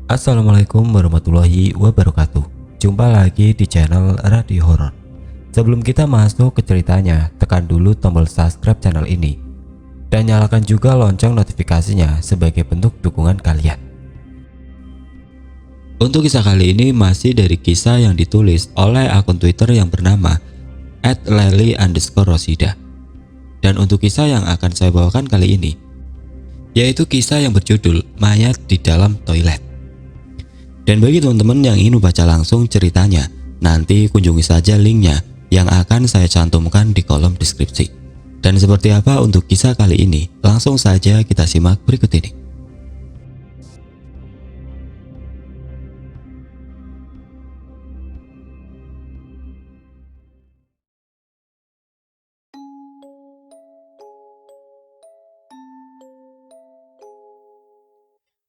Assalamualaikum warahmatullahi wabarakatuh. Jumpa lagi di channel Radio Horor. Sebelum kita masuk ke ceritanya, tekan dulu tombol subscribe channel ini dan nyalakan juga lonceng notifikasinya sebagai bentuk dukungan kalian. Untuk kisah kali ini masih dari kisah yang ditulis oleh akun Twitter yang bernama @lely_rosida. Dan untuk kisah yang akan saya bawakan kali ini, yaitu kisah yang berjudul Mayat di Dalam Toilet. Dan bagi teman-teman yang ingin membaca langsung ceritanya, nanti kunjungi saja linknya yang akan saya cantumkan di kolom deskripsi. Dan seperti apa untuk kisah kali ini, langsung saja kita simak berikut ini.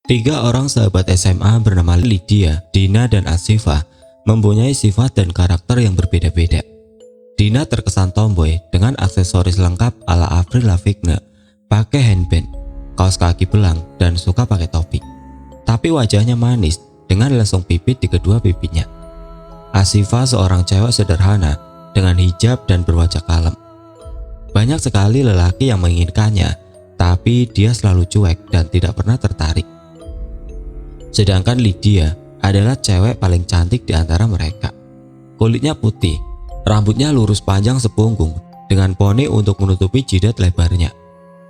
Tiga orang sahabat SMA bernama Lydia, Dina, dan Asifa mempunyai sifat dan karakter yang berbeda-beda. Dina terkesan tomboy dengan aksesoris lengkap ala Avril Lavigne, pakai handband, kaos kaki belang, dan suka pakai topi. Tapi wajahnya manis dengan lesung pipit di kedua pipinya. Asifa seorang cewek sederhana dengan hijab dan berwajah kalem. Banyak sekali lelaki yang menginginkannya, tapi dia selalu cuek dan tidak pernah tertarik. Sedangkan Lydia adalah cewek paling cantik di antara mereka. Kulitnya putih, rambutnya lurus panjang sepunggung dengan poni untuk menutupi jidat lebarnya.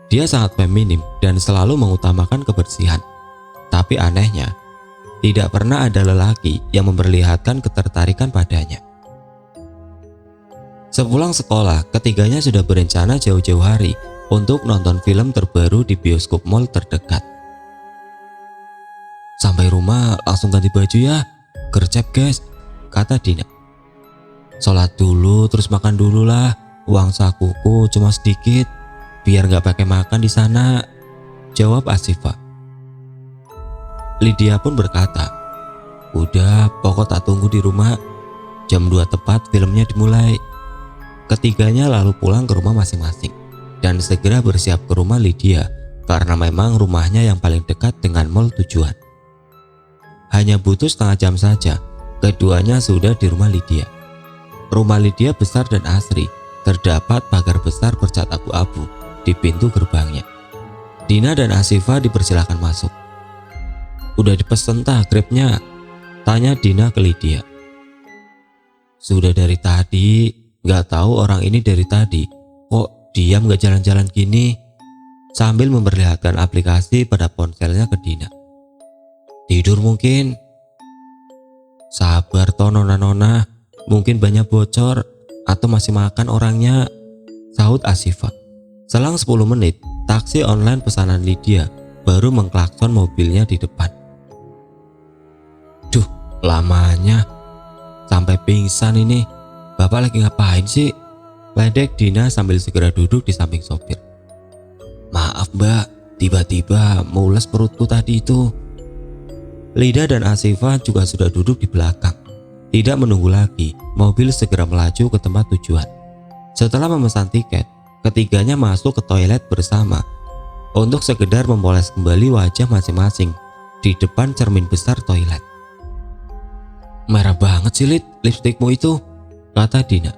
Dia sangat feminim dan selalu mengutamakan kebersihan. Tapi anehnya, tidak pernah ada lelaki yang memperlihatkan ketertarikan padanya. Sepulang sekolah, ketiganya sudah berencana jauh-jauh hari untuk nonton film terbaru di bioskop mall terdekat. "Sampai rumah langsung ganti baju ya, gercep guys," kata Dina. "Sholat dulu terus makan dulu lah, uang sakuku cuma sedikit, biar gak pakai makan di sana," jawab Asifa. Lydia pun berkata, "Udah, pokok tak tunggu di rumah, jam 2 tepat filmnya dimulai." Ketiganya lalu pulang ke rumah masing-masing dan segera bersiap ke rumah Lydia karena memang rumahnya yang paling dekat dengan mall tujuan. Hanya butuh setengah jam saja, keduanya sudah di rumah Lydia. Rumah Lydia besar dan asri, terdapat pagar besar bercat abu-abu di pintu gerbangnya. Dina dan Asifa dipersilakan masuk. "Udah dipesen tah grabnya?" tanya Dina ke Lydia. "Sudah dari tadi, gak tahu orang ini dari tadi, kok diam gak jalan-jalan gini?" sambil memperlihatkan aplikasi pada ponselnya ke Dina. "Tidur mungkin." "Sabar toh nona-nona, mungkin banyak bocor atau masih makan orangnya," sahut Asifa. Selang 10 menit, taksi online pesanan Lydia baru mengklakson mobilnya di depan. "Duh, lamanya, sampai pingsan ini. Bapak lagi ngapain sih?" ledek Dina sambil segera duduk di samping sopir. "Maaf mbak, tiba-tiba mules perutku tadi itu." Lydia dan Asifa juga sudah duduk di belakang. Tidak menunggu lagi, mobil segera melaju ke tempat tujuan. Setelah memesan tiket, ketiganya masuk ke toilet bersama untuk sekedar mempoles kembali wajah masing-masing di depan cermin besar toilet. "Merah banget sih Lid, lipstikmu itu," kata Dina.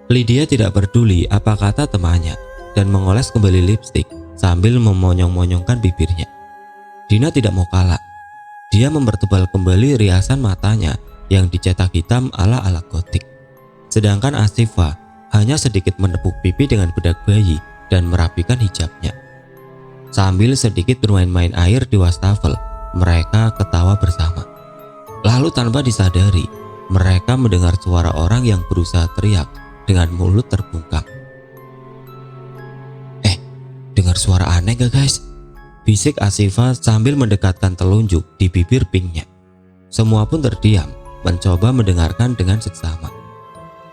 Lydia tidak peduli apa kata temannya dan mengoles kembali lipstik sambil memonyong-monyongkan bibirnya. Dina tidak mau kalah. Dia mempertebal kembali riasan matanya yang dicetak hitam ala-ala gotik. Sedangkan Asifa hanya sedikit menepuk pipi dengan bedak bayi dan merapikan hijabnya. Sambil sedikit bermain-main air di wastafel, mereka ketawa bersama. Lalu tanpa disadari, mereka mendengar suara orang yang berusaha teriak dengan mulut terbungkam. Dengar suara aneh gak guys?" bisik Asifa sambil mendekatkan telunjuk di bibir pinknya. Semua pun terdiam, mencoba mendengarkan dengan seksama.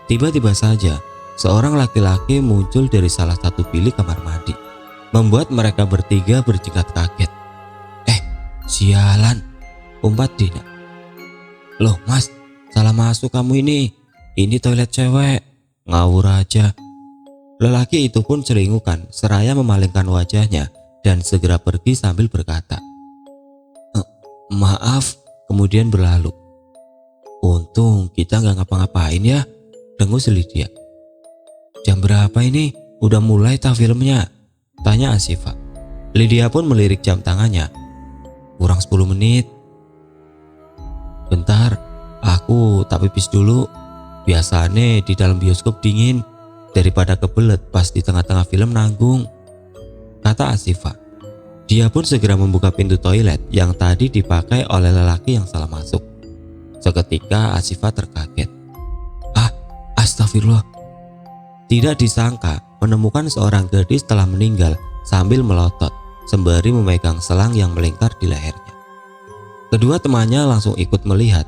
Tiba-tiba saja, seorang laki-laki muncul dari salah satu bilik kamar mandi, membuat mereka bertiga berjingkat kaget. Sialan," umpat Dina. "Loh mas, salah masuk kamu ini toilet cewek, ngawur aja." Lelaki itu pun celingukan seraya memalingkan wajahnya dan segera pergi sambil berkata, Maaf, kemudian berlalu. Untung kita nggak ngapa-ngapain ya, dengus Lydia. Jam berapa ini? Udah mulai tah filmnya? Tanya Asifa. Lydia pun melirik jam tangannya. Kurang 10 menit. Bentar, aku tak pipis dulu. Biasanya di dalam bioskop dingin, daripada kebelet pas di tengah-tengah film nanggung, kata Asifa. Dia pun segera membuka pintu toilet yang tadi dipakai oleh lelaki yang salah masuk. Seketika Asifa terkaget. Astagfirullah. Tidak disangka menemukan seorang gadis telah meninggal sambil melotot sembari memegang selang yang melingkar di lehernya. Kedua temannya langsung ikut melihat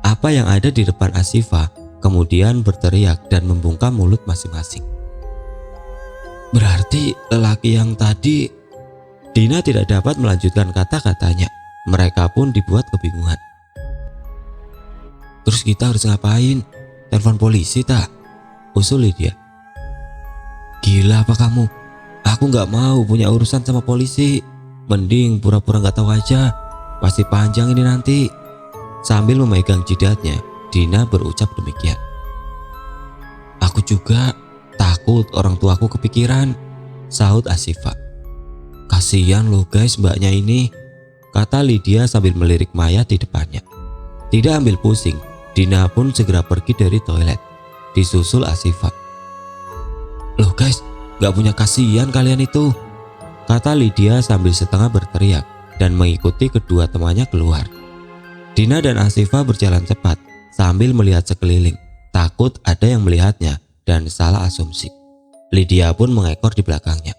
apa yang ada di depan Asifa, kemudian berteriak dan membungkam mulut masing-masing. Berarti lelaki yang tadi... Dina tidak dapat melanjutkan kata-katanya. Mereka pun dibuat kebingungan. Terus kita harus ngapain? Telepon polisi tak? Usul Lydia. Gila apa kamu? Aku gak mau punya urusan sama polisi. Mending pura-pura gak tahu aja. Pasti panjang ini nanti. Sambil memegang jidatnya, Dina berucap demikian. Aku juga takut orang tuaku kepikiran, sahut Asifa. Kasihan loh guys mbaknya ini, kata Lydia sambil melirik mayat di depannya. Tidak ambil pusing, Dina pun segera pergi dari toilet, disusul Asifa. Loh guys, gak punya kasihan kalian itu, kata Lydia sambil setengah berteriak dan mengikuti kedua temannya keluar. Dina dan Asifa berjalan cepat sambil melihat sekeliling, takut ada yang melihatnya dan salah asumsi. Lydia pun mengekor di belakangnya.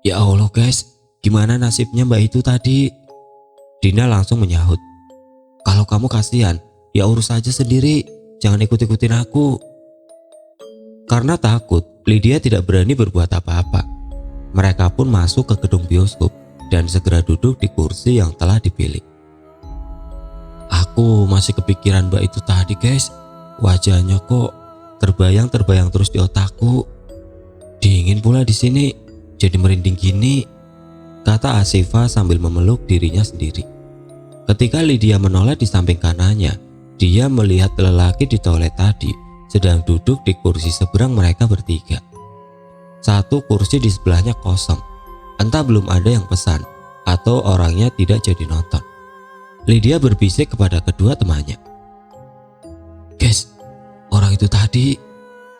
Ya Allah guys, gimana nasibnya mbak itu tadi? Dina langsung menyahut. Kalau kamu kasihan, ya urus aja sendiri, jangan ikut-ikutin aku. Karena takut, Lydia tidak berani berbuat apa-apa. Mereka pun masuk ke gedung bioskop dan segera duduk di kursi yang telah dipilih. Aku masih kepikiran mbak itu tadi guys, wajahnya kok terbayang-terbayang terus di otakku. Dingin pula di sini. Jadi merinding gini, kata Asifa sambil memeluk dirinya sendiri. Ketika Lydia menoleh di samping kanannya, dia melihat lelaki di toilet tadi sedang duduk di kursi seberang mereka bertiga. Satu kursi di sebelahnya kosong, entah belum ada yang pesan atau orangnya tidak jadi nonton. Lydia berbisik kepada kedua temannya. Guys, orang itu tadi,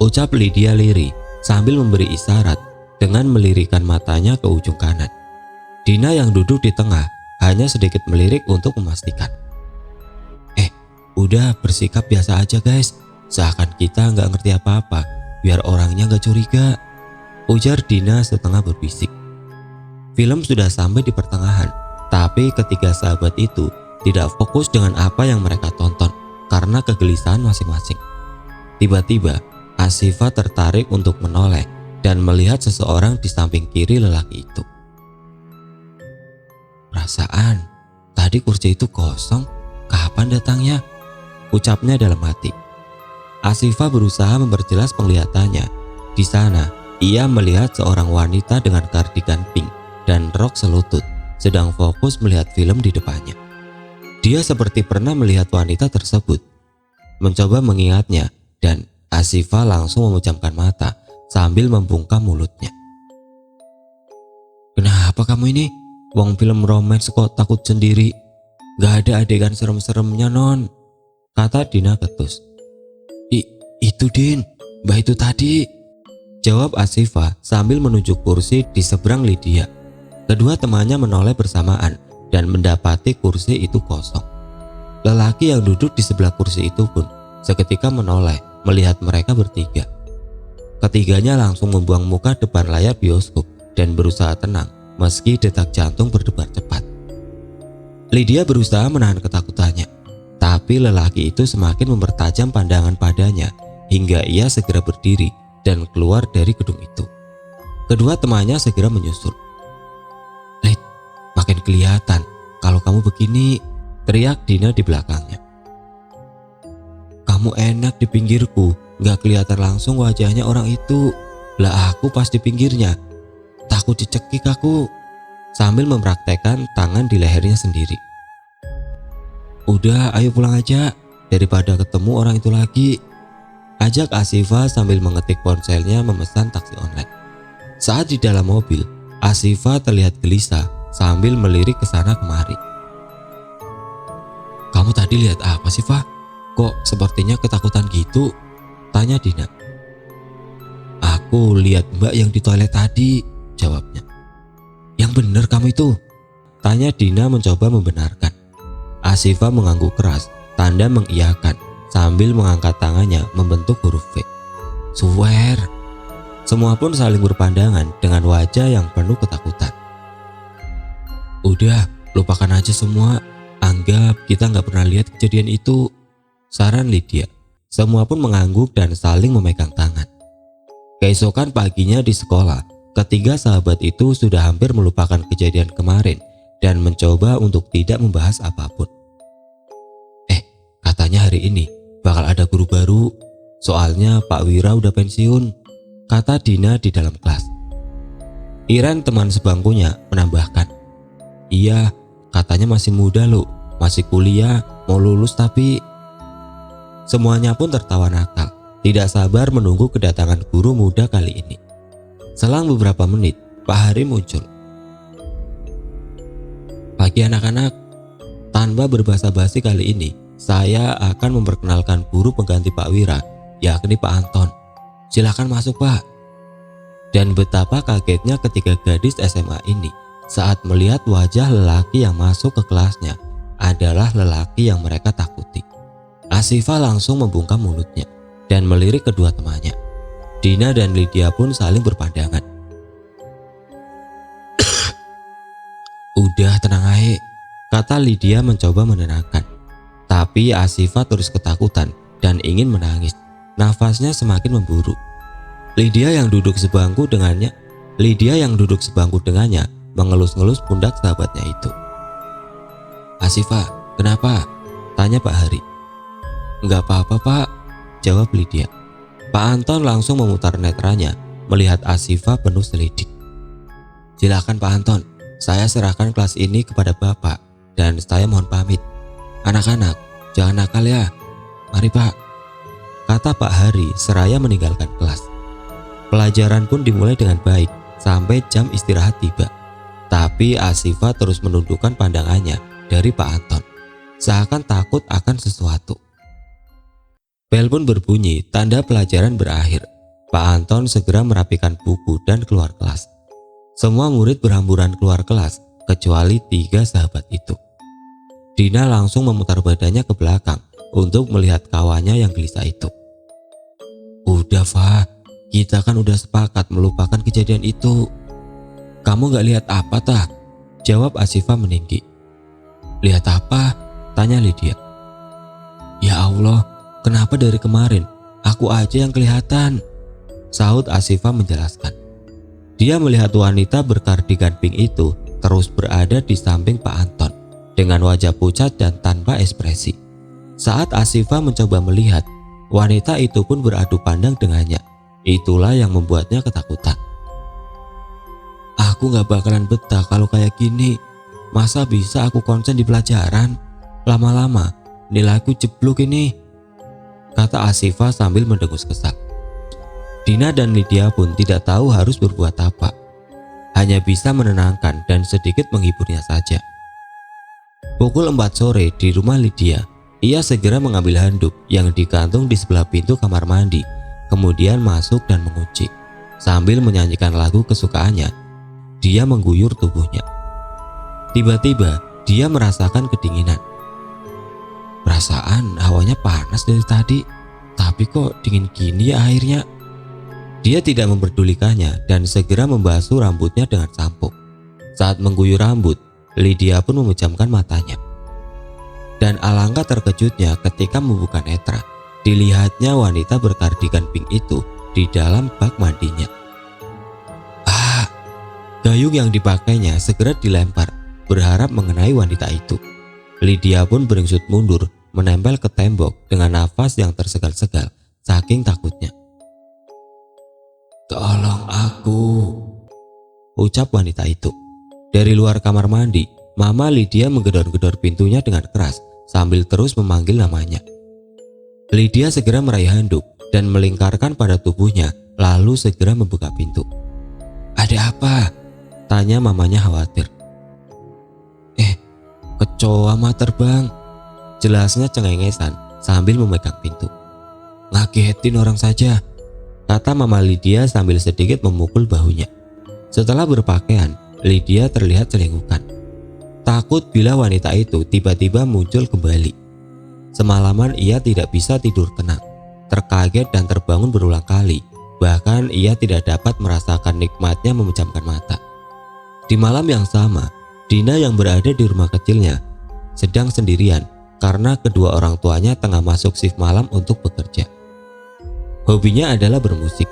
ucap Lydia lirih sambil memberi isyarat dengan melirikan matanya ke ujung kanan. Dina yang duduk di tengah hanya sedikit melirik untuk memastikan. Udah bersikap biasa aja guys, seakan kita nggak ngerti apa-apa, biar orangnya nggak curiga, ujar Dina setengah berbisik. Film sudah sampai di pertengahan, tapi ketiga sahabat itu tidak fokus dengan apa yang mereka tonton karena kegelisahan masing-masing. Tiba-tiba Asifa tertarik untuk menoleh dan melihat seseorang di samping kiri lelaki itu. Perasaan tadi kursi itu kosong, kapan datangnya? Ucapnya dalam hati. Asifa berusaha memperjelas penglihatannya. Di sana ia melihat seorang wanita dengan kardigan pink dan rok selutut sedang fokus melihat film di depannya. Dia seperti pernah melihat wanita tersebut. Mencoba mengingatnya dan Asifa langsung memejamkan mata sambil membungkam mulutnya. Kenapa kamu ini? Wong film romance kok takut sendiri? Gak ada adegan serem-seremnya non, kata Dina ketus. Itu Din, mbak itu tadi, jawab Asifa sambil menunjuk kursi di seberang Lydia. Kedua temannya menoleh bersamaan dan mendapati kursi itu kosong. Lelaki yang duduk di sebelah kursi itu pun seketika menoleh melihat mereka bertiga. Ketiganya langsung membuang muka depan layar bioskop dan berusaha tenang meski detak jantung berdebar cepat. Lydia berusaha menahan ketakutannya, tapi lelaki itu semakin mempertajam pandangan padanya hingga ia segera berdiri dan keluar dari gedung itu. Kedua temannya segera menyusul. Lid, makin kelihatan kalau kamu begini, teriak Dina di belakangnya. Kamu enak di pinggirku, gak kelihatan langsung wajahnya orang itu. Lah aku pas di pinggirnya, takut dicekik aku, sambil mempraktekkan tangan di lehernya sendiri. Udah, ayo pulang aja daripada ketemu orang itu lagi. Ajak Asifah sambil mengetik ponselnya memesan taksi online. Saat di dalam mobil, Asifah terlihat gelisah sambil melirik ke sana kemari. Kamu tadi lihat apa sih, Fah? Kok sepertinya ketakutan gitu? Tanya Dina. Aku lihat Mbak yang di toilet tadi, jawabnya. Yang bener kamu itu? Tanya Dina mencoba membenarkan. Asifah mengangguk keras, tanda mengiyakan, sambil mengangkat tangannya membentuk huruf V. Swear. Semua pun saling berpandangan dengan wajah yang penuh ketakutan. Udah, lupakan aja semua. Anggap kita nggak pernah lihat kejadian itu, saran Lydia. Semua pun mengangguk dan saling memegang tangan. Keesokan paginya di sekolah, ketiga sahabat itu sudah hampir melupakan kejadian kemarin dan mencoba untuk tidak membahas apapun. Katanya hari ini bakal ada guru baru, soalnya Pak Wira udah pensiun, kata Dina di dalam kelas. Iren, teman sebangkunya, menambahkan, iya, katanya masih muda loh, masih kuliah, mau lulus tapi... Semuanya pun tertawa nakal, tidak sabar menunggu kedatangan guru muda kali ini. Selang beberapa menit, Pak Hari muncul. Pagi anak-anak, tanpa berbasa-basi kali ini, saya akan memperkenalkan guru pengganti Pak Wira, yakni Pak Anton. Silakan masuk, Pak. Dan betapa kagetnya ketiga gadis SMA ini saat melihat wajah lelaki yang masuk ke kelasnya adalah lelaki yang mereka takuti. Asifah langsung membungkam mulutnya dan melirik kedua temannya. Dina dan Lydia pun saling berpandangan. Udah, tenang aja, kata Lydia mencoba menenangkan. Tapi Asifah terus ketakutan dan ingin menangis. Nafasnya semakin memburu. Lydia yang duduk sebangku dengannya mengelus-ngelus pundak sahabatnya itu. Asifah, kenapa? Tanya Pak Hari. Enggak apa-apa, Pak, jawab Lydia. Pak Anton langsung memutar netranya melihat Asifah penuh selidik. Silakan Pak Anton, saya serahkan kelas ini kepada Bapak dan saya mohon pamit. Anak-anak, jangan nakal ya. Mari Pak, kata Pak Hari seraya meninggalkan kelas. Pelajaran pun dimulai dengan baik sampai jam istirahat tiba. Tapi Asifah terus menundukkan pandangannya dari Pak Anton, seakan takut akan sesuatu. Bel pun berbunyi, tanda pelajaran berakhir. Pak Anton segera merapikan buku dan keluar kelas. Semua murid berhamburan keluar kelas, kecuali 3 sahabat itu. Dina langsung memutar badannya ke belakang untuk melihat kawannya yang gelisah itu. Udah, Fah, kita kan udah sepakat melupakan kejadian itu. Kamu gak lihat apa tah? Jawab Asifah meninggi. Lihat apa? Tanya Lydia. Ya Allah, kenapa dari kemarin aku aja yang kelihatan? Sahut Asifah menjelaskan. Dia melihat wanita berkardigan pink itu terus berada di samping Pak Anton dengan wajah pucat dan tanpa ekspresi. Saat Asifah mencoba melihat, wanita itu pun beradu pandang dengannya. Itulah yang membuatnya ketakutan. Aku gak bakalan betah kalau kayak gini. Masa bisa aku konsen di pelajaran? Lama-lama nilaiku jeblok ini, kata Asifah sambil mendengus kesal. Dina dan Lydia pun tidak tahu harus berbuat apa. Hanya bisa menenangkan dan sedikit menghiburnya saja. Pukul 4 sore di rumah Lydia, ia segera mengambil handuk yang digantung di sebelah pintu kamar mandi, kemudian masuk dan mengunci. Sambil menyanyikan lagu kesukaannya, dia mengguyur tubuhnya. Tiba-tiba dia merasakan kedinginan. Perasaan hawanya panas dari tadi, tapi kok dingin gini ya airnya. Dia tidak memperdulikannya dan segera membasuh rambutnya dengan sampo. Saat mengguyur rambut, Lydia pun memejamkan matanya. Dan alangkah terkejutnya ketika membuka netra, dilihatnya wanita berkardigan pink itu di dalam bak mandinya. Gayung yang dipakainya segera dilempar, berharap mengenai wanita itu. Lydia pun beringsut mundur, menempel ke tembok dengan nafas yang tersegal-segal saking takutnya. Tolong aku, ucap wanita itu. Dari luar kamar mandi, Mama Lydia menggedor-gedor pintunya dengan keras sambil terus memanggil namanya. Lydia segera meraih handuk dan melingkarkan pada tubuhnya, lalu segera membuka pintu. "Ada apa?" tanya mamanya khawatir. "Kecoa mah terbang," jelasnya cengengesan sambil memegang pintu. "Ngagetin orang saja," kata mama Lydia sambil sedikit memukul bahunya. Setelah berpakaian, Lydia terlihat celengukan. Takut bila wanita itu tiba-tiba muncul kembali. Semalaman ia tidak bisa tidur tenang, terkaget dan terbangun berulang kali. Bahkan ia tidak dapat merasakan nikmatnya memejamkan mata. Di malam yang sama, Dina yang berada di rumah kecilnya sedang sendirian karena kedua orang tuanya tengah masuk shift malam untuk bekerja. Hobinya adalah bermusik,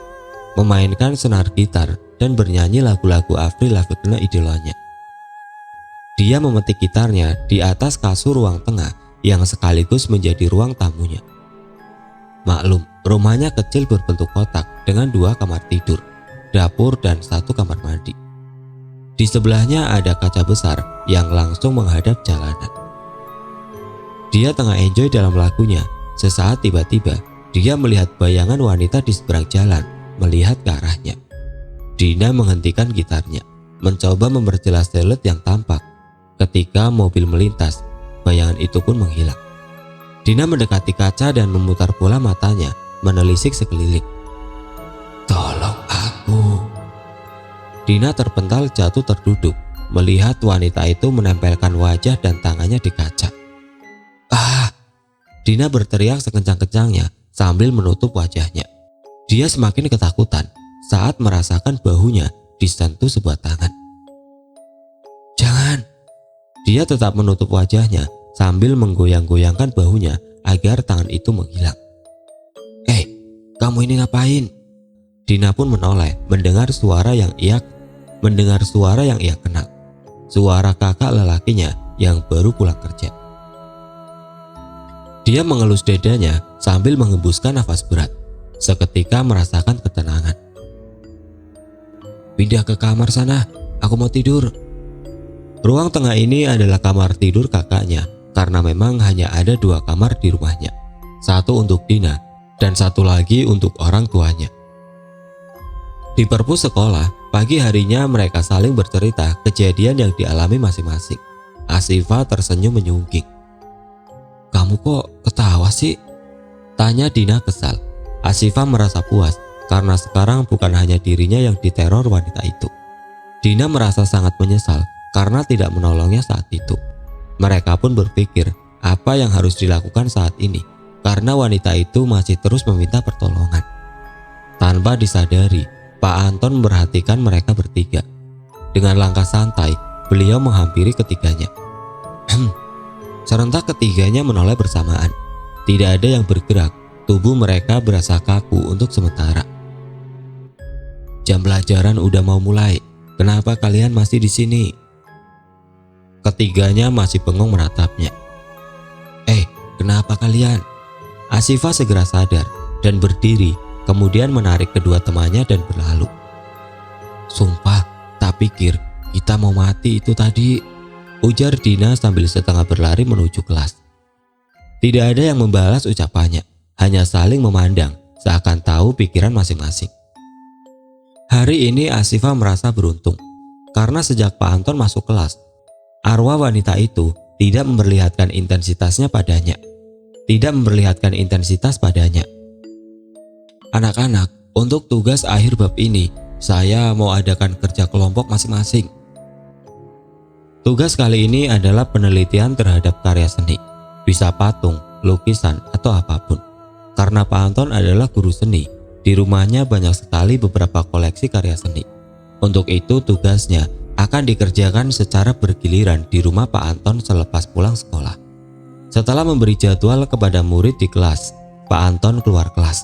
memainkan senar gitar dan bernyanyi lagu-lagu Avril Lavigne idolanya. Dia memetik gitarnya di atas kasur ruang tengah yang sekaligus menjadi ruang tamunya. Maklum, rumahnya kecil berbentuk kotak dengan 2 kamar tidur, dapur dan 1 kamar mandi. Di sebelahnya ada kaca besar yang langsung menghadap jalanan. Dia tengah enjoy dalam lagunya. Sesaat tiba-tiba dia melihat bayangan wanita di seberang jalan melihat ke arahnya. Dina menghentikan gitarnya, mencoba memperjelas siluet yang tampak. Ketika mobil melintas, bayangan itu pun menghilang. Dina mendekati kaca dan memutar bola matanya, menelisik sekeliling. "Tolong aku." Dina terpental jatuh terduduk, melihat wanita itu menempelkan wajah dan tangannya di kaca. "Ah!" Dina berteriak sekencang-kencangnya sambil menutup wajahnya. Dia semakin ketakutan saat merasakan bahunya disentuh sebuah tangan. "Jangan!" Dia tetap menutup wajahnya sambil menggoyang-goyangkan bahunya agar tangan itu menghilang. Kamu ini ngapain?" Dina pun menoleh mendengar suara yang ia kenal. Suara kakak lelakinya yang baru pulang kerja. Dia mengelus dadanya sambil mengembuskan nafas berat, seketika merasakan ketenangan. "Pindah ke kamar sana, aku mau tidur." Ruang tengah ini adalah kamar tidur kakaknya karena memang hanya ada 2 kamar di rumahnya. 1 untuk Dina dan 1 lagi untuk orang tuanya. Di perpus sekolah, pagi harinya mereka saling bercerita kejadian yang dialami masing-masing. Asifa tersenyum menyungking. "Kamu kok ketawa sih?" tanya Dina kesal. Asifa merasa puas karena sekarang bukan hanya dirinya yang diteror wanita itu. Dina merasa sangat menyesal karena tidak menolongnya saat itu. Mereka pun berpikir apa yang harus dilakukan saat ini karena wanita itu masih terus meminta pertolongan. Tanpa disadari, Pak Anton memperhatikan mereka bertiga. Dengan langkah santai, beliau menghampiri ketiganya. Serentak ketiganya menoleh bersamaan. Tidak ada yang bergerak, tubuh mereka berasa kaku untuk sementara. "Jam pelajaran udah mau mulai, kenapa kalian masih di sini?" Ketiganya masih bengong menatapnya. Kenapa kalian?" Asifa segera sadar dan berdiri, kemudian menarik kedua temannya dan berlalu. "Sumpah, tak pikir kita mau mati itu tadi," ujar Dina sambil setengah berlari menuju kelas. Tidak ada yang membalas ucapannya, hanya saling memandang seakan tahu pikiran masing-masing. Hari ini Asifa merasa beruntung karena sejak Pak Anton masuk kelas, arwah wanita itu tidak memperlihatkan intensitas padanya. "Anak-anak, untuk tugas akhir bab ini, saya mau adakan kerja kelompok masing-masing." Tugas kali ini adalah penelitian terhadap karya seni, bisa patung, lukisan, atau apapun. Karena Pak Anton adalah guru seni, di rumahnya banyak sekali beberapa koleksi karya seni. Untuk itu tugasnya akan dikerjakan secara bergiliran di rumah Pak Anton selepas pulang sekolah. Setelah memberi jadwal kepada murid di kelas, Pak Anton keluar kelas.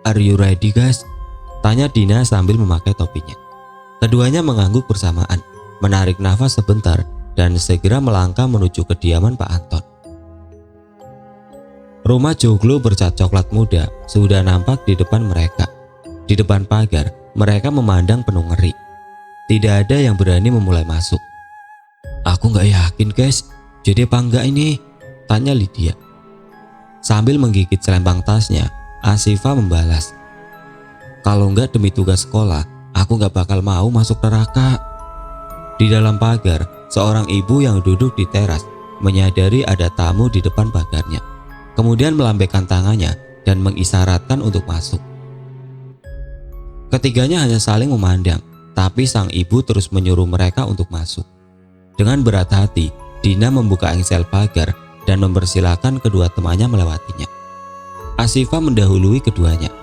"Are you ready guys?" tanya Dina sambil memakai topinya. Keduanya mengangguk bersamaan, menarik nafas sebentar dan segera melangkah menuju kediaman Pak Anton. Rumah joglo bercat coklat muda sudah nampak di depan mereka. Di depan pagar, mereka memandang penuh ngeri. Tidak ada yang berani memulai masuk. "Aku gak yakin guys, jadi apa enggak ini?" Tanya Lydia. Sambil menggigit selempang tasnya, Asyifa membalas, "Kalau enggak demi tugas sekolah, aku enggak bakal mau masuk neraka." Di dalam pagar, seorang ibu yang duduk di teras menyadari ada tamu di depan pagarnya. Kemudian melambaikan tangannya dan mengisyaratkan untuk masuk. Ketiganya hanya saling memandang, tapi sang ibu terus menyuruh mereka untuk masuk. Dengan berat hati, Dina membuka engsel pagar dan mempersilahkan kedua temannya melewatinya. Asyifa mendahului keduanya.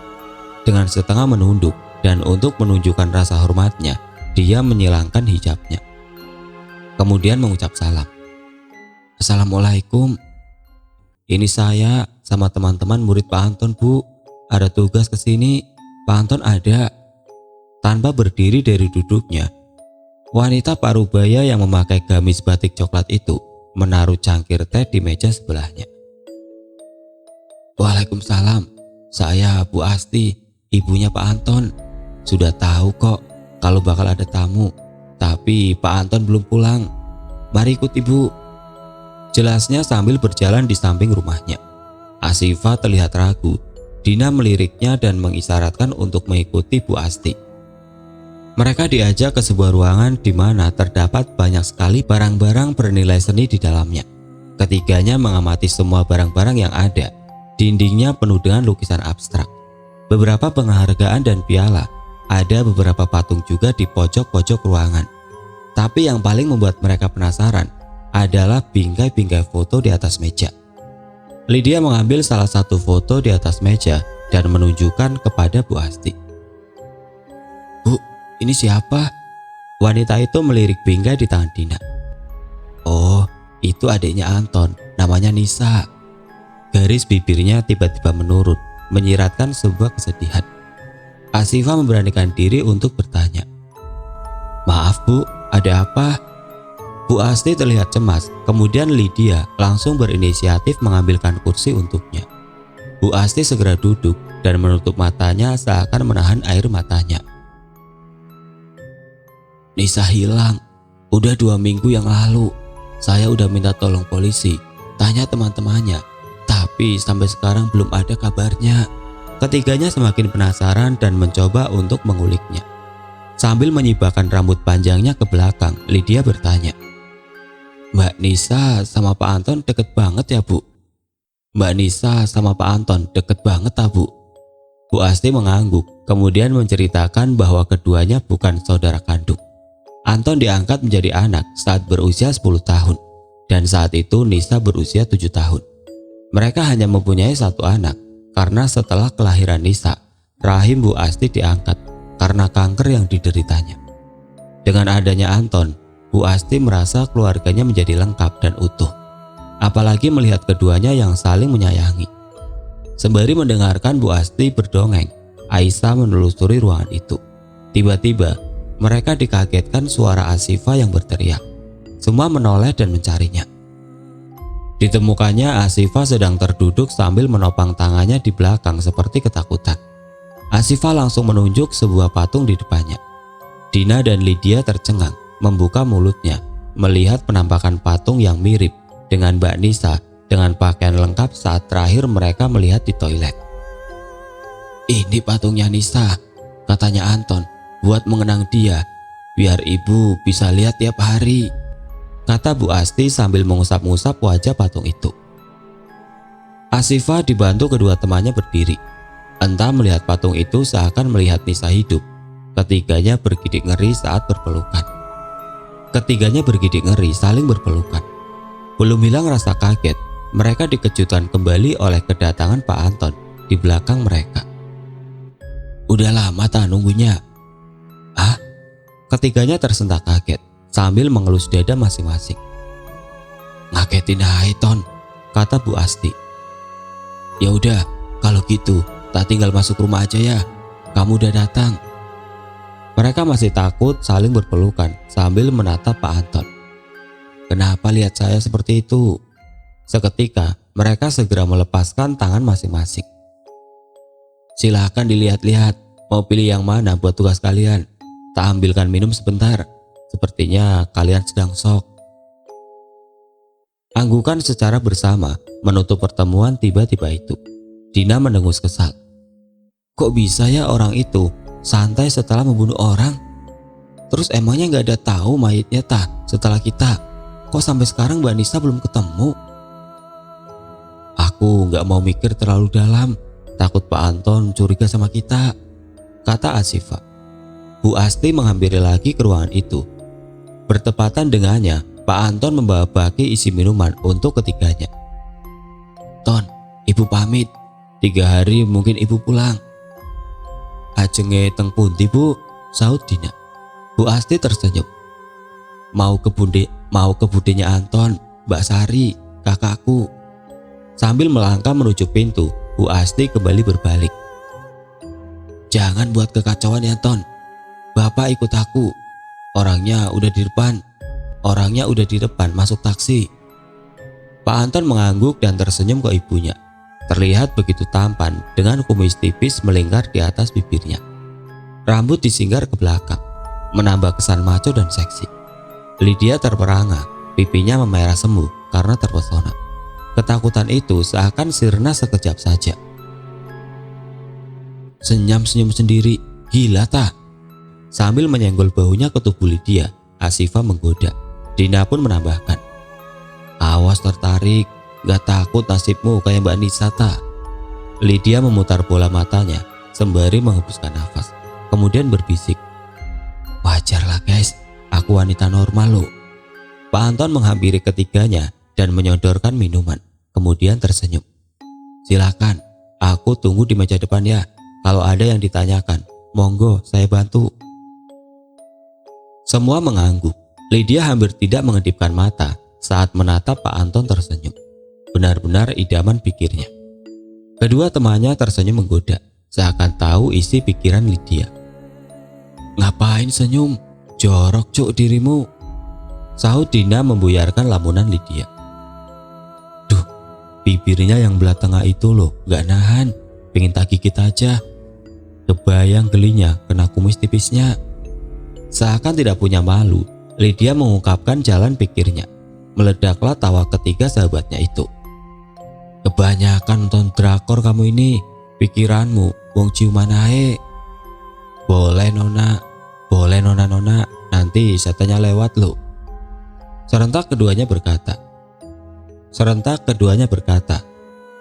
Dengan setengah menunduk dan untuk menunjukkan rasa hormatnya, dia menyilangkan hijabnya. Kemudian mengucap salam. "Assalamualaikum. Ini saya sama teman-teman murid Pak Anton, Bu. Ada tugas ke sini. Pak Anton ada." Tanpa berdiri dari duduknya, wanita parubaya yang memakai gamis batik coklat itu menaruh cangkir teh di meja sebelahnya. "Waalaikumsalam. Saya Bu Asti, ibunya Pak Anton. Sudah tahu kok kalau bakal ada tamu, tapi Pak Anton belum pulang. Mari ikut Ibu," jelasnya sambil berjalan di samping rumahnya. Asyifa terlihat ragu. Dina meliriknya dan mengisyaratkan untuk mengikuti Bu Asti. Mereka diajak ke sebuah ruangan di mana terdapat banyak sekali barang-barang bernilai seni di dalamnya. Ketiganya mengamati semua barang-barang yang ada. Dindingnya penuh dengan lukisan abstrak. Beberapa penghargaan dan piala. Ada beberapa patung juga di pojok-pojok ruangan. Tapi yang paling membuat mereka penasaran adalah bingkai-bingkai foto di atas meja. Lydia mengambil salah satu foto di atas meja dan menunjukkan kepada Bu Asti. "Bu, ini siapa?" Wanita itu melirik bingkai di tangan Dina. "Oh, itu adiknya Anton, namanya Nisa." Garis bibirnya tiba-tiba menurun, menyiratkan sebuah kesedihan. Asyifa memberanikan diri untuk bertanya, "Maaf Bu, ada apa?" Bu Asti terlihat cemas, kemudian Lydia langsung berinisiatif mengambilkan kursi untuknya. Bu Asti segera duduk dan menutup matanya seakan menahan air matanya. "Nisa hilang, udah 2 minggu yang lalu. Saya udah minta tolong polisi, tanya teman-temannya, tapi sampai sekarang belum ada kabarnya." Ketiganya semakin penasaran dan mencoba untuk menguliknya. Sambil menyibakkan rambut panjangnya ke belakang, Lydia bertanya, "Mbak Nisa sama Pak Anton deket banget ya Bu?" "Mbak Nisa sama Pak Anton deket banget Bu." Bu Asti mengangguk, kemudian menceritakan bahwa keduanya bukan saudara kandung. Anton diangkat menjadi anak saat berusia 10 tahun, dan saat itu Nisa berusia 7 tahun. Mereka hanya mempunyai satu anak, karena setelah kelahiran Nisa, rahim Bu Asti diangkat karena kanker yang dideritanya. Dengan adanya Anton, Bu Asti merasa keluarganya menjadi lengkap dan utuh. Apalagi melihat keduanya yang saling menyayangi. Sembari mendengarkan Bu Asti berdongeng, Aisyah menelusuri ruangan itu. Tiba-tiba, mereka dikagetkan suara Asyifa yang berteriak. Semua menoleh dan mencarinya. Ditemukannya Asyifa sedang terduduk sambil menopang tangannya di belakang seperti ketakutan. Asyifa langsung menunjuk sebuah patung di depannya. Dina dan Lydia tercengang, membuka mulutnya, melihat penampakan patung yang mirip dengan Mbak Nisa dengan pakaian lengkap saat terakhir mereka melihat di toilet. "Ini patungnya Nisa," katanya Anton, "buat mengenang dia, biar ibu bisa lihat tiap hari," kata Bu Asti sambil mengusap-ngusap wajah patung itu. Asyifa dibantu kedua temannya berdiri. Entah melihat patung itu seakan melihat Nisa hidup. Ketiganya bergidik ngeri saat berpelukan. Ketiganya bergidik ngeri saling berpelukan. Belum hilang rasa kaget, mereka dikejutkan kembali oleh kedatangan Pak Anton di belakang mereka. "Udah lama tak nunggunya." "Ah?" Ketiganya tersentak kaget sambil mengelus dada masing-masing. "Ngagetin hai Ton," kata Bu Asti. "Ya udah, kalau gitu tak tinggal masuk rumah aja ya. Kamu udah datang." Mereka masih takut saling berpelukan sambil menatap Pak Anton. "Kenapa lihat saya seperti itu?" Seketika mereka segera melepaskan tangan masing-masing. "Silahkan dilihat-lihat, mau pilih yang mana buat tugas kalian. Tak ambilkan minum sebentar, sepertinya kalian sedang shock." Anggukan secara bersama menutup pertemuan tiba-tiba itu. Dina mendengus kesal. Kok bisa ya orang itu santai setelah membunuh orang? Terus emangnya nggak ada tahu mayatnya tah setelah kita? Kok sampai sekarang Mbak Nisa belum ketemu? Aku nggak mau mikir terlalu dalam, takut Pak Anton curiga sama kita, kata Asifah. Bu Asti menghampiri lagi ke ruangan itu. Bertepatan dengannya, Pak Anton membawa baki isi minuman untuk ketiganya. Ton, ibu pamit. 3 hari mungkin ibu pulang. Ajenge teng pundi bu? Saud Dina. Bu Asti tersenyum. Mau ke budenya Anton, Mbak Sari, kakakku. Sambil melangkah menuju pintu, Bu Asti kembali berbalik. Jangan buat kekacauan ya Ton. Bapak ikut aku. Orangnya udah di depan masuk taksi. Pak Anton mengangguk dan tersenyum ke ibunya. Terlihat begitu tampan dengan kumis tipis melingkar di atas bibirnya. Rambut disingkar ke belakang, menambah kesan maco dan seksi. Lydia terperangah, pipinya memerah semu karena terpesona. Ketakutan itu seakan sirna sekejap saja. Senyum-senyum sendiri, gila tah? Sambil menyenggol bahunya ke tubuh Lydia, Asifah menggoda. Dina pun menambahkan, awas tertarik, gak takut nasibmu kayak Mbak Nisa tah? Lydia memutar bola matanya sembari menghembuskan nafas, kemudian berbisik, wajarlah guys, aku wanita normal loh. Pak Anton menghampiri ketiganya dan menyodorkan minuman, kemudian tersenyum. Silakan, aku tunggu di meja depan ya. Kalau ada yang ditanyakan, monggo saya bantu. Semua mengangguk. Lydia hampir tidak mengedipkan mata saat menatap Pak Anton tersenyum. Benar-benar idaman pikirnya. Kedua temannya tersenyum menggoda, seakan tahu isi pikiran Lydia. Ngapain senyum? Jorok cuk dirimu, sahut Dina membuyarkan lamunan Lydia. Duh, bibirnya yang belah tengah itu loh, gak nahan, pengen tak gigit aja. Kebayang gelinya kena kumis tipisnya. Seakan tidak punya malu, Lydia mengungkapkan jalan pikirnya. Meledaklah tawa ketiga sahabatnya itu. Kebanyakan nonton drakor kamu ini, pikiranmu wong ciuman ae. Boleh nona, nanti setannya lewat lo. Serentak keduanya berkata,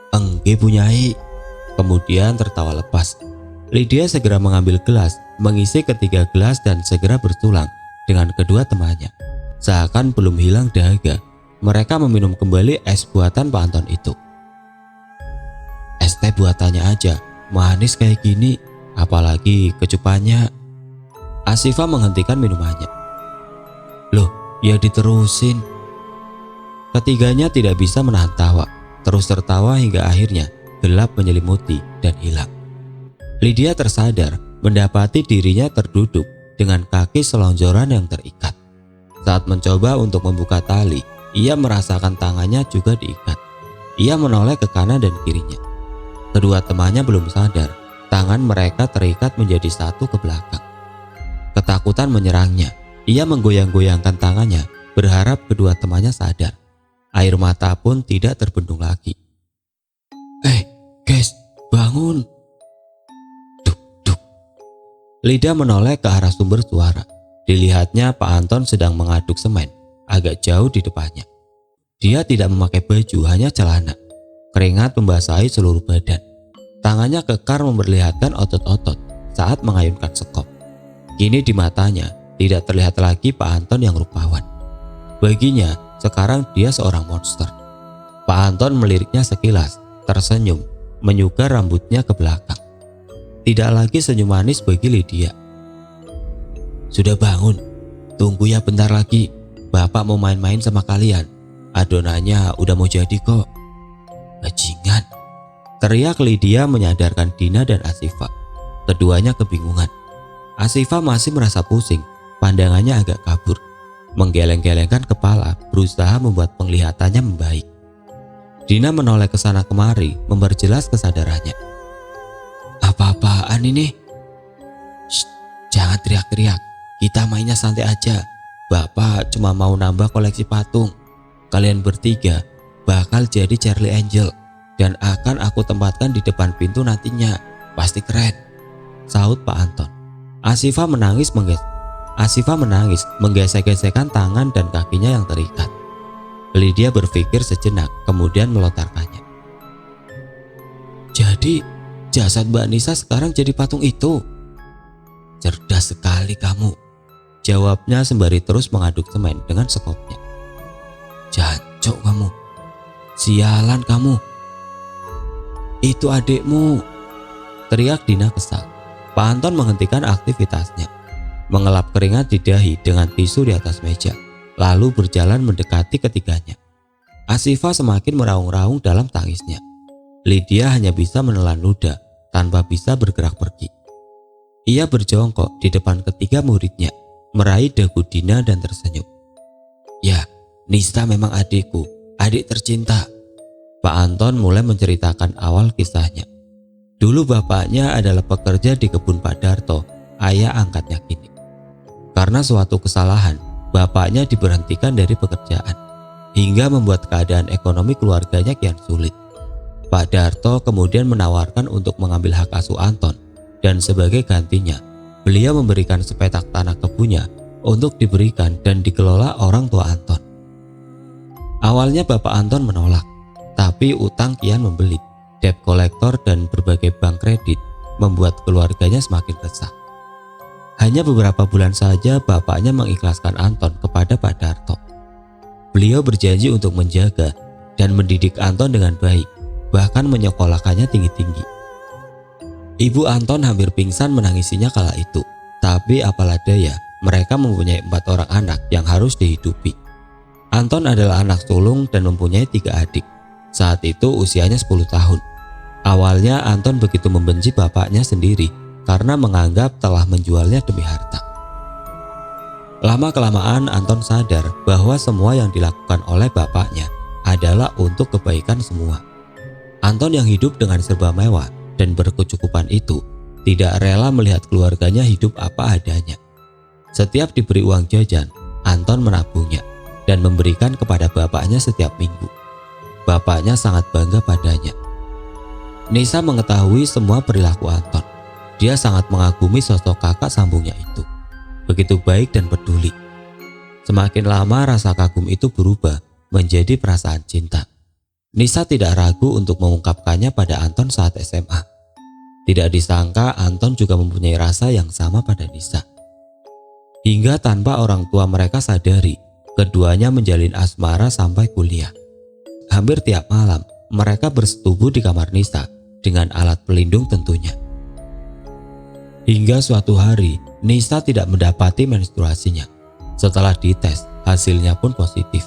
engge punyai. Kemudian tertawa lepas. Lydia segera mengambil gelas, mengisi ketiga gelas dan segera bertulang dengan kedua temannya. Seakan belum hilang dahaga, mereka meminum kembali es buatan Pak Anton itu. Es teh buatannya aja, manis kayak gini, apalagi kecupannya. Asifah menghentikan minumannya. Loh, ya diterusin. Ketiganya tidak bisa menahan tawa, terus tertawa hingga akhirnya gelap menyelimuti dan hilang. Lydia tersadar mendapati dirinya terduduk dengan kaki selonjoran yang terikat. Saat mencoba untuk membuka tali, ia merasakan tangannya juga diikat. Ia menoleh ke kanan dan kirinya. Kedua temannya belum sadar, tangan mereka terikat menjadi satu ke belakang. Ketakutan menyerangnya, ia menggoyang-goyangkan tangannya, berharap kedua temannya sadar. Air mata pun tidak terbendung lagi. Guys, bangun. Lydia menoleh ke arah sumber suara. Dilihatnya Pak Anton sedang mengaduk semen agak jauh di depannya. Dia tidak memakai baju, hanya celana. Keringat membasahi seluruh badan. Tangannya kekar memperlihatkan otot-otot saat mengayunkan sekop. Kini di matanya tidak terlihat lagi Pak Anton yang rupawan. Baginya sekarang dia seorang monster. Pak Anton meliriknya sekilas, tersenyum, menyugar rambutnya ke belakang. Tidak lagi senyum manis bagi Lydia. Sudah bangun, tunggu ya bentar lagi. Bapak mau main-main sama kalian. Adonannya udah mau jadi kok. Bajingan, teriak Lydia menyadarkan Dina dan Asifah. Keduanya kebingungan. Asifah masih merasa pusing, pandangannya agak kabur. Menggeleng-gelengkan kepala, berusaha membuat penglihatannya membaik. Dina menoleh ke sana kemari, memperjelas kesadarannya. Apa-apaan ini? Shh, jangan teriak-teriak. Kita mainnya santai aja. Bapak cuma mau nambah koleksi patung. Kalian bertiga bakal jadi Charlie Angel dan akan aku tempatkan di depan pintu nantinya. Pasti keren, sahut Pak Anton. Asyifa menangis menggesek-gesekkan tangan dan kakinya yang terikat. Lydia berpikir sejenak kemudian melontarkannya. Jadi jasad Mbak Nisa sekarang jadi patung itu? Cerdas sekali kamu, jawabnya sembari terus mengaduk semen dengan sekopnya. Jancok kamu, sialan kamu. Itu adikmu, teriak Dina kesal. Pak Anton menghentikan aktivitasnya, mengelap keringat di dahi dengan tisu di atas meja, lalu berjalan mendekati ketiganya. Asyifa semakin meraung-raung dalam tangisnya. Lydia hanya bisa menelan ludah tanpa bisa bergerak pergi. Ia berjongkok di depan ketiga muridnya, meraih dagu Dina dan tersenyum. Ya, Nisa memang adikku, adik tercinta. Pak Anton mulai menceritakan awal kisahnya. Dulu bapaknya adalah pekerja di kebun Pak Darto, ayah angkatnya kini. Karena suatu kesalahan, bapaknya diberhentikan dari pekerjaan, hingga membuat keadaan ekonomi keluarganya kian sulit. Pak Darto kemudian menawarkan untuk mengambil hak asuh Anton, dan sebagai gantinya, beliau memberikan sepetak tanah kebunnya untuk diberikan dan dikelola orang tua Anton. Awalnya Bapak Anton menolak, tapi utang kian membelit. Debt kolektor dan berbagai bank kredit membuat keluarganya semakin resah. Hanya beberapa bulan saja bapaknya mengikhlaskan Anton kepada Pak Darto. Beliau berjanji untuk menjaga dan mendidik Anton dengan baik, bahkan menyekolahkannya tinggi-tinggi. Ibu Anton hampir pingsan menangisinya kala itu, tapi apalah daya, mereka mempunyai 4 orang anak yang harus dihidupi. Anton adalah anak sulung dan mempunyai 3 adik. Saat itu usianya 10 tahun. Awalnya Anton begitu membenci bapaknya sendiri karena menganggap telah menjualnya demi harta. Lama-kelamaan Anton sadar bahwa semua yang dilakukan oleh bapaknya adalah untuk kebaikan semua. Anton yang hidup dengan serba mewah dan berkecukupan itu tidak rela melihat keluarganya hidup apa adanya. Setiap diberi uang jajan, Anton menabungnya dan memberikan kepada bapaknya setiap minggu. Bapaknya sangat bangga padanya. Nisa mengetahui semua perilaku Anton. Dia sangat mengagumi sosok kakak sambungnya itu. Begitu baik dan peduli. Semakin lama rasa kagum itu berubah menjadi perasaan cinta. Nisa tidak ragu untuk mengungkapkannya pada Anton saat SMA. Tidak disangka Anton juga mempunyai rasa yang sama pada Nisa. Hingga tanpa orang tua mereka sadari, keduanya menjalin asmara sampai kuliah. Hampir tiap malam mereka bersetubuh di kamar Nisa dengan alat pelindung tentunya. Hingga suatu hari Nisa tidak mendapati menstruasinya. Setelah dites, hasilnya pun positif.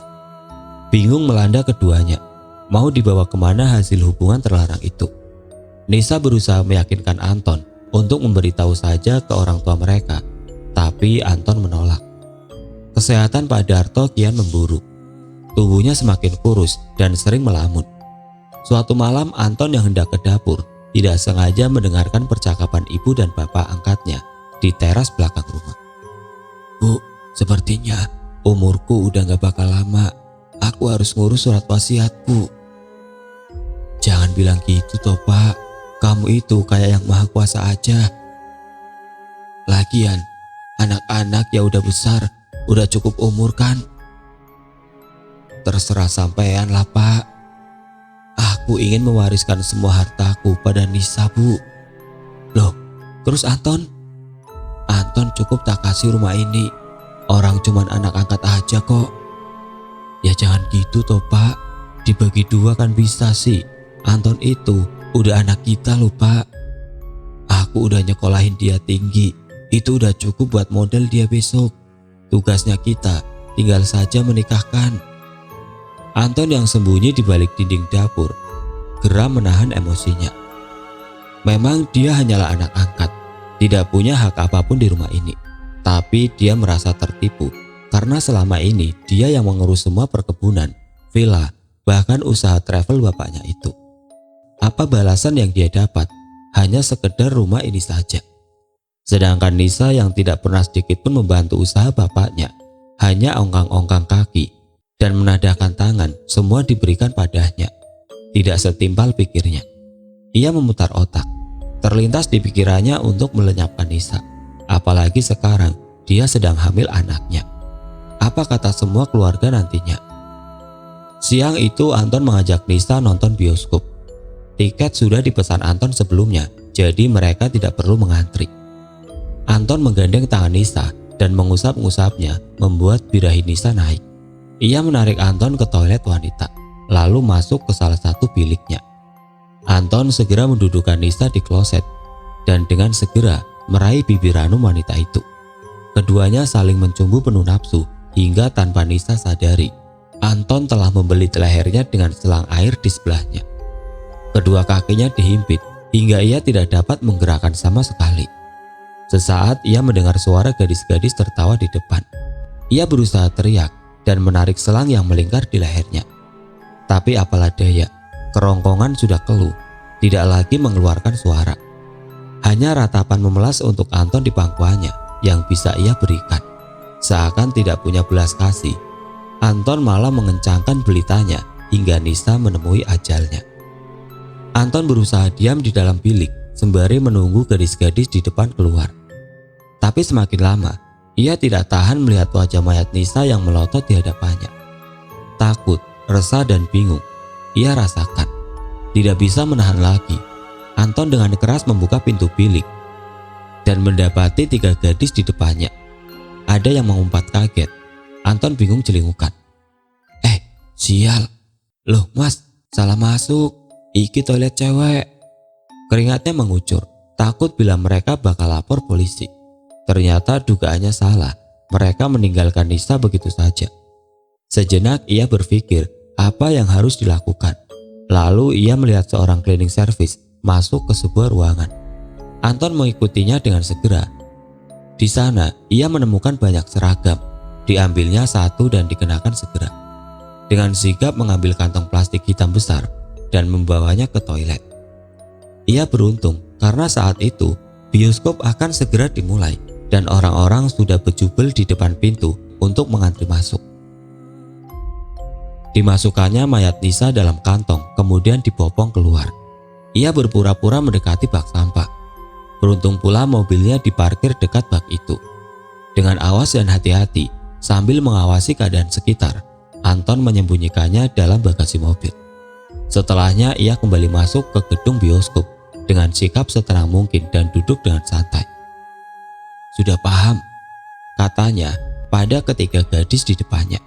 Bingung melanda keduanya, mau dibawa kemana hasil hubungan terlarang itu. Nisa berusaha meyakinkan Anton untuk memberitahu saja ke orang tua mereka, tapi Anton menolak. Kesehatan Pak Darto kian memburuk. Tubuhnya semakin kurus dan sering melamun. Suatu malam Anton yang hendak ke dapur tidak sengaja mendengarkan percakapan ibu dan bapak angkatnya di teras belakang rumah. Bu, sepertinya umurku udah gak bakal lama. Aku harus ngurus surat wasiatku. Jangan bilang gitu toh Pak. Kamu itu kayak yang maha kuasa aja. Lagian anak-anak ya udah besar, udah cukup umur kan. Terserah sampean lah Pak. Aku ingin mewariskan semua hartaku pada Nisa Bu. Loh, terus Anton? Anton cukup tak kasih rumah ini. Orang cuman anak angkat aja kok. Ya jangan gitu toh Pak. Dibagi 2 kan bisa sih. Anton itu udah anak kita loh Pak. Aku udah nyekolahin dia tinggi. Itu udah cukup buat modal dia besok. Tugasnya kita tinggal saja menikahkan. Anton yang sembunyi di balik dinding dapur geram menahan emosinya. Memang dia hanyalah anak angkat, tidak punya hak apapun di rumah ini. Tapi dia merasa tertipu karena selama ini dia yang mengurus semua perkebunan, villa, bahkan usaha travel bapaknya itu. Apa balasan yang dia dapat? Hanya sekedar rumah ini saja. Sedangkan Nisa yang tidak pernah sedikit pun membantu usaha bapaknya, hanya ongkang-ongkang kaki. dan menadahkan tangan semua diberikan padanya. Tidak setimpal pikirnya. Ia memutar otak. Terlintas di pikirannya untuk melenyapkan Nisa. Apalagi sekarang dia sedang hamil anaknya. Apa kata semua keluarga nantinya? Siang itu Anton mengajak Nisa nonton bioskop. Tiket sudah dipesan Anton sebelumnya, jadi mereka tidak perlu mengantri. Anton menggandeng tangan Nisa dan mengusap-ngusapnya membuat birahi Nisa naik. Ia menarik Anton ke toilet wanita, lalu masuk ke salah satu biliknya. Anton segera mendudukkan Nisa di kloset dan dengan segera meraih bibir ranum wanita itu. Keduanya saling mencumbu penuh nafsu hingga tanpa Nisa sadari, Anton telah membelit lehernya dengan selang air di sebelahnya. Kedua kakinya dihimpit hingga ia tidak dapat menggerakkan sama sekali. Sesaat ia mendengar suara gadis-gadis tertawa di depan. Ia berusaha teriak dan menarik selang yang melingkar di lehernya. Tapi apalah daya, kerongkongan sudah keluh, tidak lagi mengeluarkan suara. Hanya ratapan memelas untuk Anton di pangkuannya yang bisa ia berikan. Seakan tidak punya belas kasih, Anton malah mengencangkan belitanya hingga Nisa menemui ajalnya. Anton berusaha diam di dalam bilik sembari menunggu gadis-gadis di depan keluar. Tapi semakin lama, ia tidak tahan melihat wajah mayat Nisa yang melotot di hadapannya. Takut, resah dan bingung, ia rasakan. Tidak bisa menahan lagi. Anton dengan keras membuka pintu bilik dan mendapati 3 gadis di depannya. Ada yang mengumpat kaget. Anton bingung celingukan. Sial. Loh mas, salah masuk. Iki toilet cewek. Keringatnya mengucur, takut bila mereka bakal lapor polisi. Ternyata dugaannya salah. Mereka meninggalkan Nisa begitu saja. Sejenak ia berpikir apa yang harus dilakukan. Lalu ia melihat seorang cleaning service masuk ke sebuah ruangan. Anton mengikutinya dengan segera. Di sana ia menemukan banyak seragam. Diambilnya satu dan dikenakan segera. Dengan sigap mengambil kantong plastik hitam besar dan membawanya ke toilet. Ia beruntung karena saat itu bioskop akan segera dimulai dan orang-orang sudah berjubel di depan pintu untuk mengantri masuk. Dimasukkannya mayat Nisa dalam kantong kemudian dibopong keluar. Ia berpura-pura mendekati bak sampah. Beruntung pula mobilnya diparkir dekat bak itu. Dengan awas dan hati-hati sambil mengawasi keadaan sekitar, Anton menyembunyikannya dalam bagasi mobil. Setelahnya ia kembali masuk ke gedung bioskop dengan sikap setenang mungkin dan duduk dengan santai. Sudah paham, katanya pada ketiga gadis di depannya.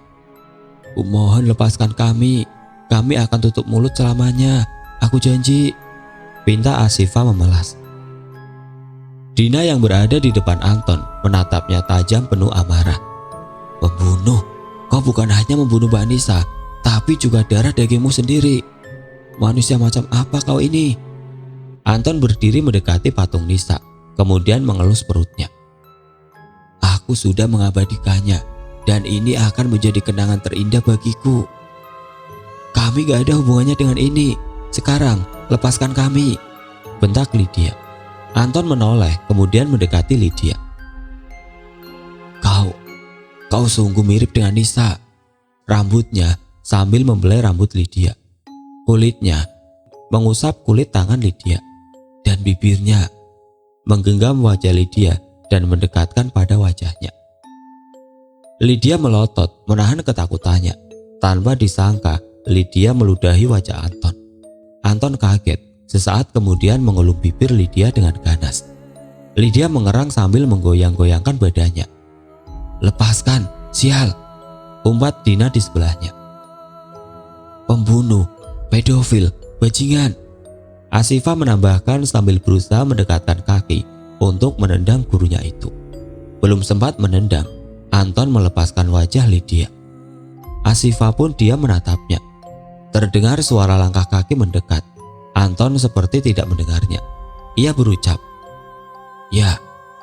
Kumohon lepaskan kami akan tutup mulut selamanya, aku janji, pinta Asifa memelas. Dina yang berada di depan Anton menatapnya tajam penuh amarah. Pembunuh, kau bukan hanya membunuh Mbak Nisa, tapi juga darah dagingmu sendiri. Manusia macam apa kau ini? Anton berdiri mendekati patung Nisa, kemudian mengelus perutnya. Aku sudah mengabadikannya, dan ini akan menjadi kenangan terindah bagiku. Kami gak ada hubungannya dengan ini. Sekarang, lepaskan kami, bentak Lydia. Anton menoleh, kemudian mendekati Lydia. Kau sungguh mirip dengan Nisa. Rambutnya sambil membelai rambut Lydia. Kulitnya mengusap kulit tangan Lydia. Dan bibirnya menggenggam wajah Lydia dan mendekatkan pada wajahnya. Lydia melotot menahan ketakutannya. Tanpa disangka, Lydia meludahi wajah Anton. Anton kaget, sesaat kemudian mengelum bibir Lydia dengan ganas. Lydia mengerang sambil menggoyang-goyangkan badannya. Lepaskan, sial, umpat Dina di sebelahnya. Pembunuh, pedofil, bajingan, Asifa menambahkan sambil berusaha mendekatkan kaki untuk menendang gurunya itu. Belum sempat menendang, Anton melepaskan wajah Lydia. Asifa pun diam menatapnya. Terdengar suara langkah kaki mendekat. Anton seperti tidak mendengarnya. Ia berucap, "Ya,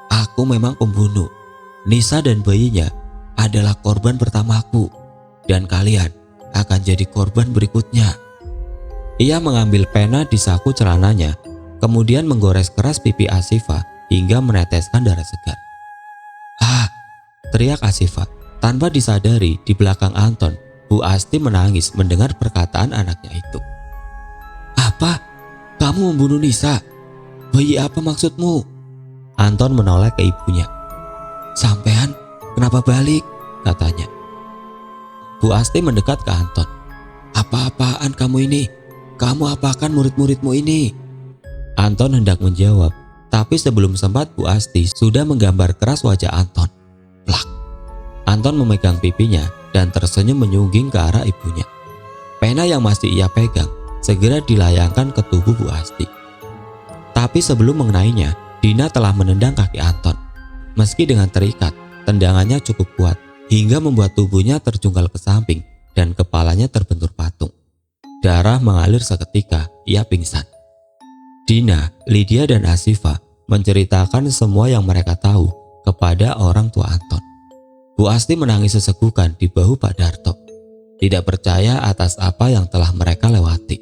aku memang pembunuh. Nisa dan bayinya adalah korban pertamaku, dan kalian akan jadi korban berikutnya." Ia mengambil pena di saku celananya, kemudian menggores keras pipi Asifa hingga meneteskan darah segar. "Ah!" teriak Asifa. Tanpa disadari, di belakang Anton Bu Asti menangis mendengar perkataan anaknya itu. "Apa? Kamu membunuh Nisa? Bayi apa maksudmu?" Anton menoleh ke ibunya. "Sampean kenapa balik?" katanya. Bu Asti mendekat ke Anton. "Apa-apaan kamu ini? Kamu apakan murid-muridmu ini?" Anton hendak menjawab, tapi sebelum sempat Bu Asti sudah menggambar keras wajah Anton. Plak. Anton memegang pipinya dan tersenyum menyungging ke arah ibunya. Pena yang masih ia pegang segera dilayangkan ke tubuh Bu Asti. Tapi sebelum mengenainya, Dina telah menendang kaki Anton. Meski dengan terikat, tendangannya cukup kuat hingga membuat tubuhnya terjungkal ke samping dan kepalanya terbentur patung. Darah mengalir seketika, ia pingsan. Dina, Lydia dan Asifa menceritakan semua yang mereka tahu kepada orang tua Anton. Bu Asti menangis sesegukan di bahu Pak Darto. Tidak percaya atas apa yang telah mereka lewati.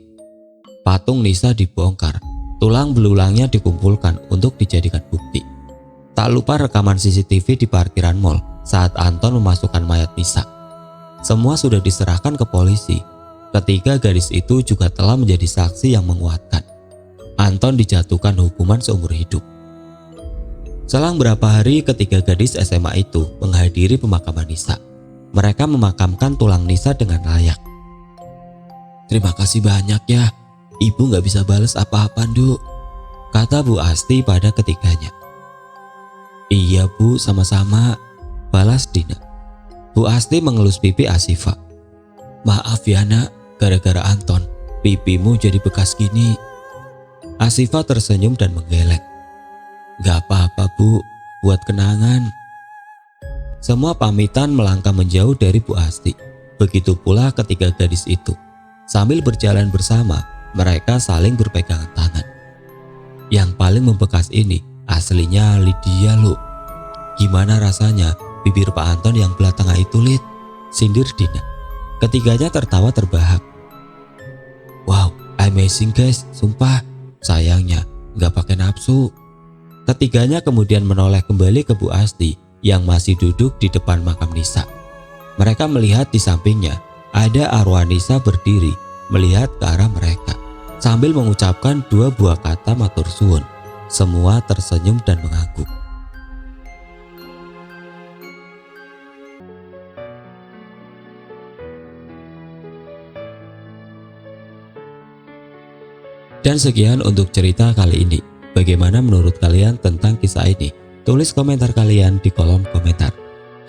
Patung Nisa dibongkar, tulang belulangnya dikumpulkan untuk dijadikan bukti. Tak lupa rekaman CCTV di parkiran mal saat Anton memasukkan mayat Nisa. Semua sudah diserahkan ke polisi. Ketiga gadis itu juga telah menjadi saksi yang menguatkan. Anton dijatuhkan hukuman seumur hidup. Selang berapa hari ketiga gadis SMA itu menghadiri pemakaman Nisa. Mereka memakamkan tulang Nisa dengan layak. "Terima kasih banyak ya, Ibu gak bisa balas apa-apa, Nduk," kata Bu Asti pada ketiganya. "Iya Bu, sama-sama," balas Dina. Bu Asti mengelus pipi Asifa. "Maaf ya nak, gara-gara Anton, pipimu jadi bekas gini." Asifa tersenyum dan menggeleng. "Gak apa-apa Bu, buat kenangan." Semua pamitan melangkah menjauh dari Bu Asti. Begitu pula ketiga gadis itu. Sambil berjalan bersama, mereka saling berpegangan tangan. "Yang paling membekas ini aslinya Lydia loh. Gimana rasanya bibir Pak Anton yang belah tengah itu, Lid?" sindir Dina. Ketiganya tertawa terbahak. "Wow, amazing guys, sumpah. Sayangnya gak pakai nafsu." Ketiganya kemudian menoleh kembali ke Bu Asti yang masih duduk di depan makam Nisa. Mereka melihat di sampingnya ada arwah Nisa berdiri melihat ke arah mereka sambil mengucapkan dua buah kata matur suwun. Semua tersenyum dan mengangguk. Dan sekian untuk cerita kali ini. Bagaimana menurut kalian tentang kisah ini? Tulis komentar kalian di kolom komentar.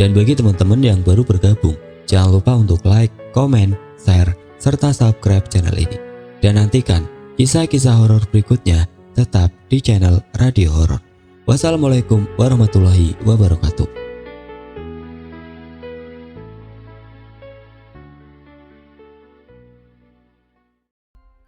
Dan bagi teman-teman yang baru bergabung, jangan lupa untuk like, komen, share, serta subscribe channel ini. Dan nantikan kisah-kisah horor berikutnya tetap di channel Radio Horor. Wassalamualaikum warahmatullahi wabarakatuh.